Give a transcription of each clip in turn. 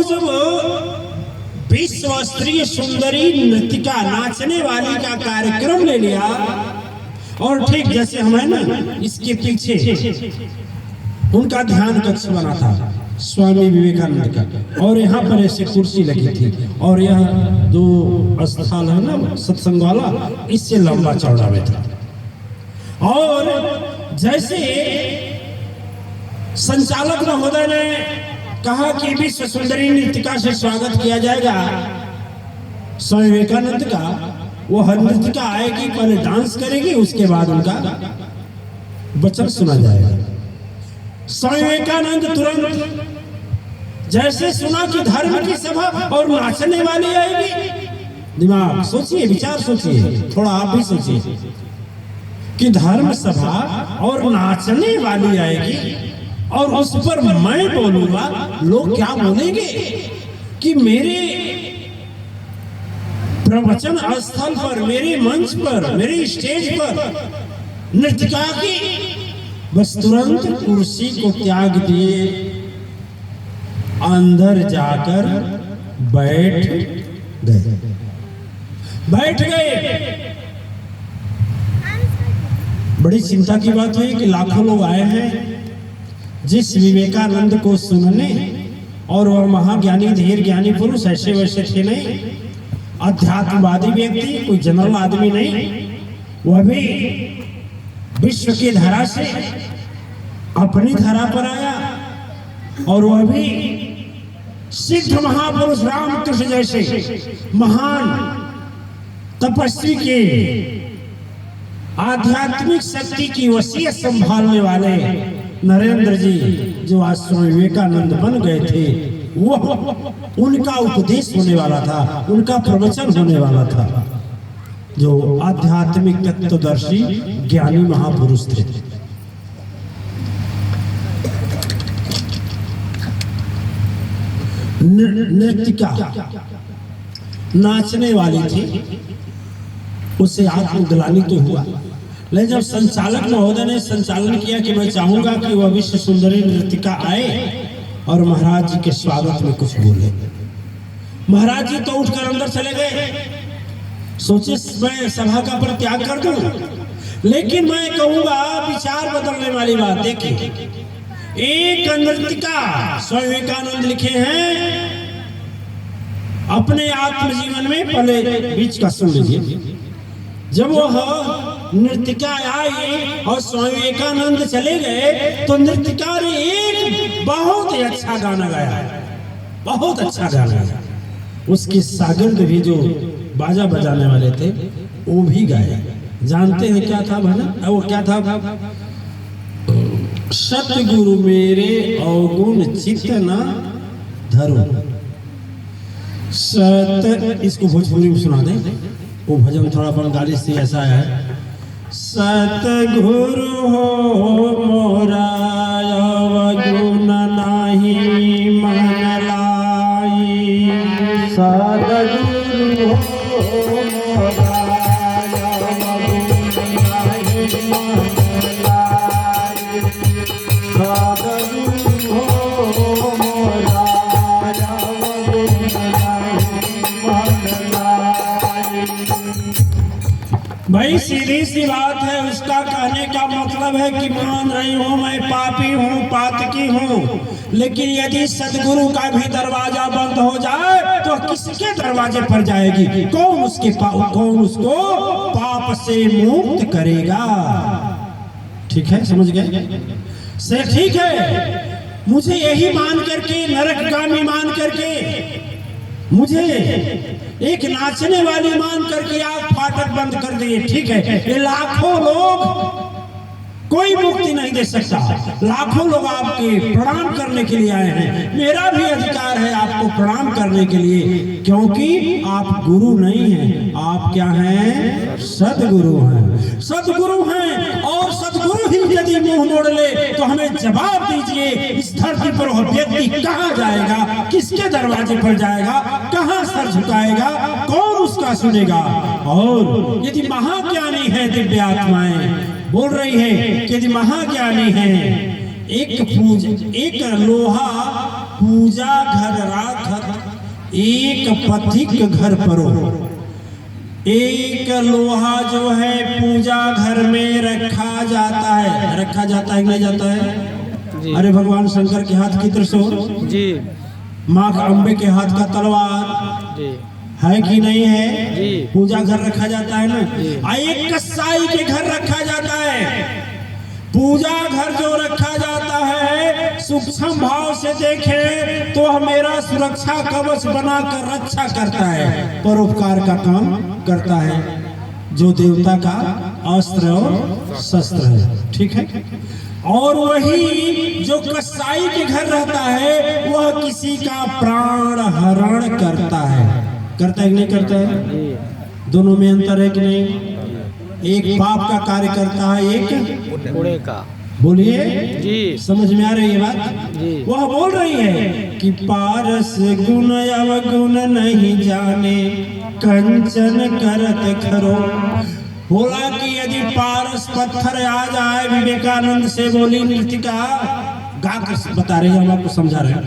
जब विश्व स्तरीय सुंदरी नृतिका नाचने वाली का कार्यक्रम ले लिया और ठीक जैसे हम है ना इसके पीछे उनका ध्यान कक्ष बना था स्वामी विवेकानंद का, और यहाँ पर ऐसे कुर्सी लगी थी और यह जो स्थल है ना सत्संग वाला इससे लंबा चौड़ा में था। और जैसे संचालक महोदय ने कहा कि विश्व सुंदरी नृतिका से स्वागत किया जाएगा स्वामी विवेकानंद का, वो हर नृतिका आएगी, पहले डांस करेगी, उसके बाद उनका वचन सुना जाएगा। स्वामी विवेकानंद तुरंत जैसे सुना कि धर्म की सभा और नाचने वाली आएगी, दिमाग सोचिए, विचार सोचिए, थोड़ा आप भी सोचिए कि धर्म सभा और नाचने वाली आएगी और उस पर मैं बोलूंगा, लोग क्या बोलेंगे कि मेरे प्रवचन स्थल पर, मेरे मंच पर, मेरे स्टेज पर नृतिका की। बस तुरंत कुर्सी को त्याग दिए, अंदर जाकर बैठ गए। बड़ी चिंता की बात हुई कि लाखों लोग आए हैं जिस विवेकानंद को सुनने, और वह महाज्ञानी धीर ज्ञानी पुरुष ऐसे वैसे थे नहीं, अध्यात्मवादी व्यक्ति, कोई जनरल आदमी नहीं, वह भी विश्व की धरा से अपनी धरा पर आया, और वह भी सिद्ध महापुरुष रामकृष्ण जैसे महान तपस्वी के आध्यात्मिक शक्ति की वसीयत संभालने वाले नरेंद्र जी जो आज स्वामी विवेकानंद बन गए थे, वो उनका उपदेश होने वाला था, उनका प्रवचन होने वाला था, जो आध्यात्मिक तत्वदर्शी ज्ञानी महापुरुष थे। नृतिका नाचने वाली थी, उससे आत्मग्लानि तो हुआ, लेकिन जब संचालक महोदय ने संचालन किया कि मैं चाहूंगा कि वह विश्व सुंदरी नृतिका आए और महाराज जी के स्वागत में कुछ बोले, महाराज जी तो उठकर अंदर चले गए। सोचे मैं सभा का परित्याग कर दूं, लेकिन मैं कहूंगा विचार बदलने वाली बात। देखिए, एक नृतिका स्वामी विवेकानंद लिखे हैं अपने आत्मजीवन में, पहले बीच का सुन लीजिए। जब वह नृतिका आई और स्वामी विवेकानंद चले गए तो नृतिका ने एक बहुत ही अच्छा गाना गाया, बहुत अच्छा गाना गाया। उसके शागिर्द भी जो बाजा बजाने वाले थे वो भी गाए। जानते हैं क्या था भजन? वो क्या था? सतगुरु मेरे अवगुण चित्त न धरो। सत, इसको भोजपुरी में सुना दें, वो भजन थोड़ा बंगाली से ऐसा है। सतगुरु हो मोरा अवगुण नाही मन लाई। सतगुरु हो मोरा अवगुण नाही मन लाई। सतगुरु हो मोरा अवगुण नाही मन लाई। भाई सीधी सी बात है, उसका कहने का मतलब है कि मान रही हूं मैं पापी हूं, पातकी हूं, लेकिन यदि सदगुरु का भी दरवाजा बंद हो जाए तो किसके दरवाजे पर जाएगी? कौन उसको पाप से मुक्त करेगा? ठीक है, समझ गए से? ठीक है, मुझे यही मान करके, नरकगामी मान करके, मुझे एक नाचने वाली मान करके आप फाटक बंद कर दिए। ठीक है, ये लाखों लोग कोई मुक्ति नहीं दे सकता, लाखों लोग आपके प्रणाम करने के लिए आए हैं, मेरा भी अधिकार है आपको प्रणाम करने के लिए, क्योंकि आप गुरु नहीं हैं, आप क्या हैं? सदगुरु हैं। सदगुरु हैं, और सदगुरु ही यदि मुंह मोड़ ले तो हमें जवाब दीजिए, इस धरती पर वह व्यक्ति कहाँ जाएगा? किसके दरवाजे पर जाएगा? कहाँ सर झुकाएगा? कौन उसका सुनेगा? और यदि महाज्ञानी है, दिव्य आत्माएं बोल रही है कि यदि महाज्ञानी है, एक लोहा पूजा घर राखत एक पथिक घर परो। एक लोहा जो है पूजा घर में रखा जाता है, रखा जाता है नहीं जाता है जी। अरे भगवान शंकर के हाथ की त्रिशूल जी, माँ अम्बे के हाथ का तलवार जी, है कि नहीं है जी। पूजा घर रखा जाता है ना। एक कसाई के घर रखा जाता है। पूजा घर जो रखा जाता है सूक्ष्म भाव से देखे तो मेरा सुरक्षा कवच बनाकर रक्षा करता है, परोपकार का काम करता है, जो देवता का अस्त्र और शस्त्र है। ठीक है। और वही जो कसाई के घर रहता है वह किसी का प्राण हरण करता है। करता है कि नहीं करता है? दोनों में अंतर है कि नहीं? एक पाप का कार्य करता है, एक पुण्य का। बोलिए जी, समझ में आ रही है बात जी। वह बोल रही है कि पारस गुण अवगुण नहीं जाने कंचन करत खरो। बोला कि यदि पारस पत्थर आ जाए, विवेकानंद से बोली नृतिका गा कर बता रहे हैं, हम आपको समझा रहे हैं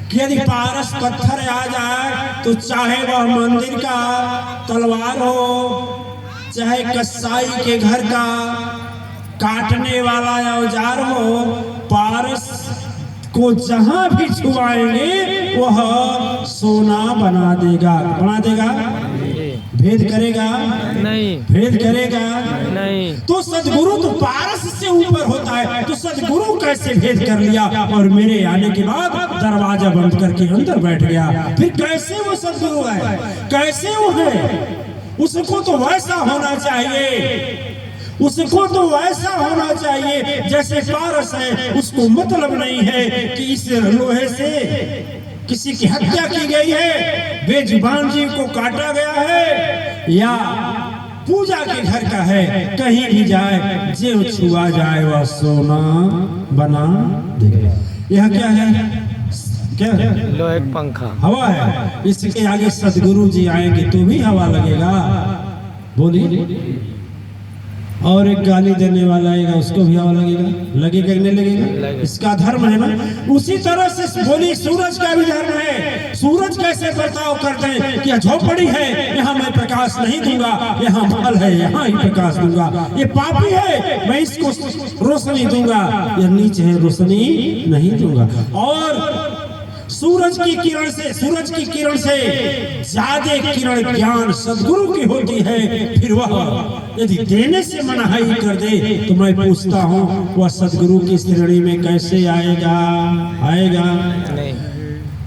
कि यदि पारस पत्थर आ जाए तो चाहे वह मंदिर का तलवार हो, चाहे कसाई के घर का काटने वाला औजार हो, पारस को जहां भी छुआएंगे वह सोना बना देगा। बना देगा? भेद करेगा नहीं, भेद करेगा नहीं। तो सदगुरु तो पारस से ऊपर होता है, तो सदगुरु कैसे भेद कर लिया और मेरे आने के बाद दरवाजा बंद करके अंदर बैठ गया? फिर कैसे वो सदगुरु है? कैसे वो है? उसको तो वैसा होना चाहिए, उसको तो वैसा होना चाहिए जैसे पारस है। उसको मतलब नहीं है कि इस लोहे से किसी की हत्या की गई है, बेजुबान जीव को काटा गया है, या पूजा के घर का है। कहीं भी जाए जो छुआ जाए वह सोना बना देगा। यह क्या है? क्या है? लोहे पंखा, हवा है। इसके आगे सदगुरु जी आएंगे तो भी हवा लगेगा। बोलिए। और एक गाली देने वाला आएगा, उसको भी हवा लगेगा। लगेगा कि नहीं लगेगा? इसका धर्म है ना। उसी तरह से बोली सूरज का भी धर्म है। सूरज कैसे बर्ताव करते हैं कि झोपड़ी है, यहाँ मैं प्रकाश नहीं दूंगा, यहाँ महल है, यहाँ ही प्रकाश दूंगा। ये पापी है, मैं इसको रोशनी दूंगा, यह नीच है, रोशनी नहीं दूंगा। और सूरज की किरण से ज्यादा किरण ज्ञान सदगुरु की होती है। फिर वह यदि देने से मनाही कर दे तो मैं पूछता हूँ वह सदगुरु की श्रेणी में कैसे आएगा? आएगा नहीं।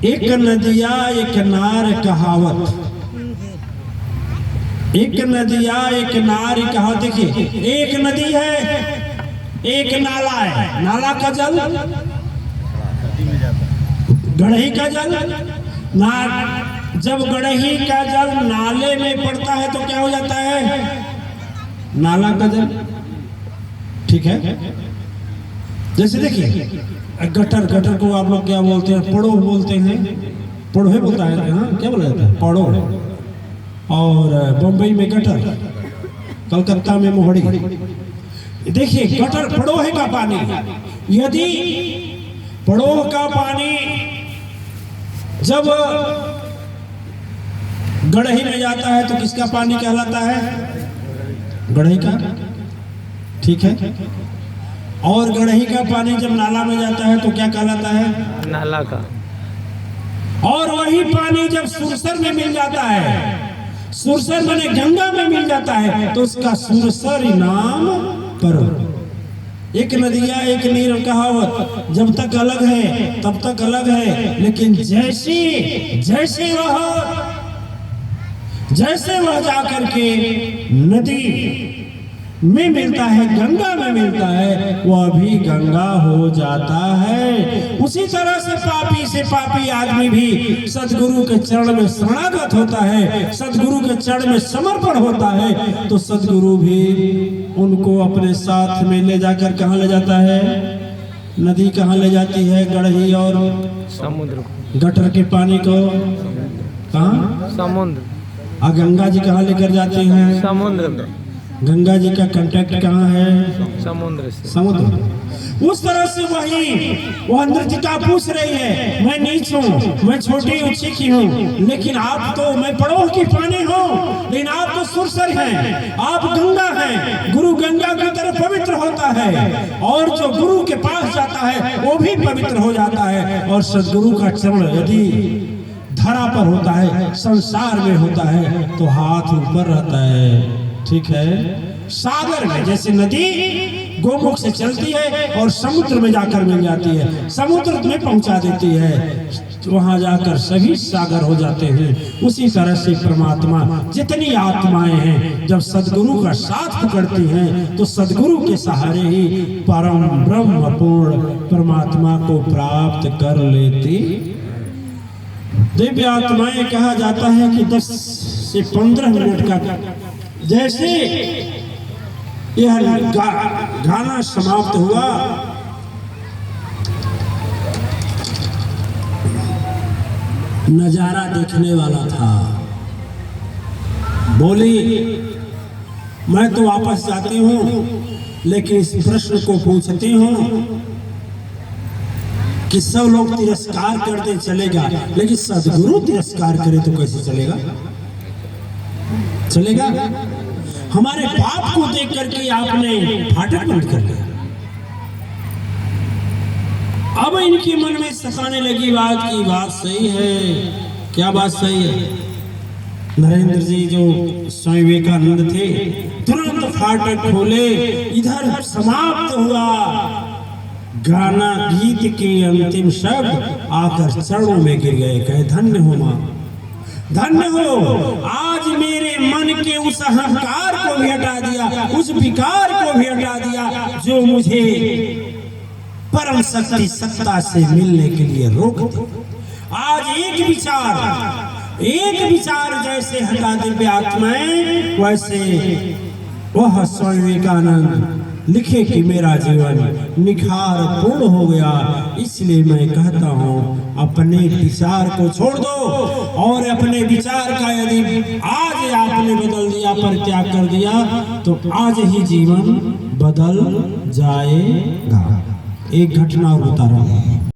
एक नदिया एक नार कहावत, एक नदिया एक नार कहावत। देखिए, एक नदी है, एक नाला है। नाला का जल गढ़ही का जल ना, जब गढ़ही का जल नाले में पड़ता है तो क्या हो जाता है? नाला का जल। ठीक है। जैसे देखिए गटर, गटर को आप लोग क्या बोलते हैं? पड़ो बोलते हैं, पड़ोहे बोलता है। हाँ, क्या बोला जाता है? पड़ो। और बम्बई में गटर, कलकत्ता में मोहड़ी। देखिए गटर पड़ोहे का पानी, यदि पड़ोह का पानी जब गढ़ही में जाता है तो किसका पानी कहलाता है? गढ़ही का। ठीक है। और गढ़ही का पानी जब नाला में जाता है तो क्या कहलाता है? नाला का। और वही पानी जब सुरसर में मिल जाता है, सुरसर माने गंगा में मिल जाता है, तो उसका सुरसर नाम परो। एक नदिया एक नीर कहावत, जब तक अलग है तब तक अलग है, लेकिन जैसे वह जाकर के नदी में मिलता है, गंगा में मिलता है, वह भी गंगा हो जाता है। उसी तरह से पापी आदमी भी सदगुरु के चरण में शरणागत होता है, सदगुरु के चरण में समर्पण होता है, तो सदगुरु भी उनको अपने साथ में ले जाकर कहाँ ले जाता है? नदी कहाँ ले जाती है? गढ़ही और समुद्र। गटर के पानी को कहाँ? समुद्र। और गंगा जी कहाँ लेकर जाते हैं? समुद्र। गंगा जी का कांटेक्ट कहाँ है? समुद्र से। समुद्र। उस तरह से वह नृत्यिका पूछ रही है, मैं नीच हूँ, मैं छोटी ऊंची की हूँ, लेकिन आप तो, मैं पड़ोह की पानी हूँ, लेकिन आप तो सुरसर हैं, आप गंगा हैं। गुरु गंगा की तरफ पवित्र होता है और जो गुरु के पास जाता है वो भी पवित्र हो जाता है। और सदगुरु का चरण यदि धरा पर होता है, संसार में होता है, तो हाथ ऊपर रहता है। ठीक है, सागर में जैसे नदी गोमुख से चलती है और समुद्र में जाकर मिल जाती है, समुद्र में पहुंचा देती है, तो वहां जाकर सभी सागर हो जाते हैं। उसी तरह से परमात्मा, जितनी आत्माएं हैं, जब सदगुरु का साथ पकड़ती हैं तो सदगुरु के सहारे ही परम ब्रह्म पूर्ण परमात्मा को प्राप्त कर लेती। दिव्य आत्माएं कहा जाता है कि 10 से 15 मिनट का, जैसे यह गाना समाप्त हुआ, नजारा देखने वाला था, बोली मैं तो वापस जाती हूँ, लेकिन इस प्रश्न को पूछती हूँ कि सब लोग तिरस्कार करते चलेगा, लेकिन सदगुरु तिरस्कार करे तो कैसे चलेगा? चलेगा? हमारे पाप को देख करके आपने फाटक बंद कर लिया। अब इनके मन में सताने लगी बात की बात सही है। क्या बात सही है? नरेंद्र जी जो स्वामी विवेकानंद थे, तुरंत फाटक खोले, इधर समाप्त हुआ गाना, गीत के अंतिम शब्द आकर चरणों में गिर गए, कहे धन्य हो मां, धन्य हो, आज मेरे मन के उस अहंकार को भी हटा दिया, उस विकार को भी हटा दिया जो मुझे परम शक्ति सत्ता से मिलने के लिए रोक दे। आज एक विचार जैसे हटा दिव्य आत्माएं, वैसे वह स्वामी विवेकानंद लिखे कि मेरा जीवन निखार पूर्ण हो गया। इसलिए मैं कहता हूँ, अपने विचार को छोड़ दो और अपने विचार का यदि आज आपने बदल दिया, परित्याग कर दिया, तो आज ही जीवन बदल जाएगा। एक घटना बता रहा हूँ।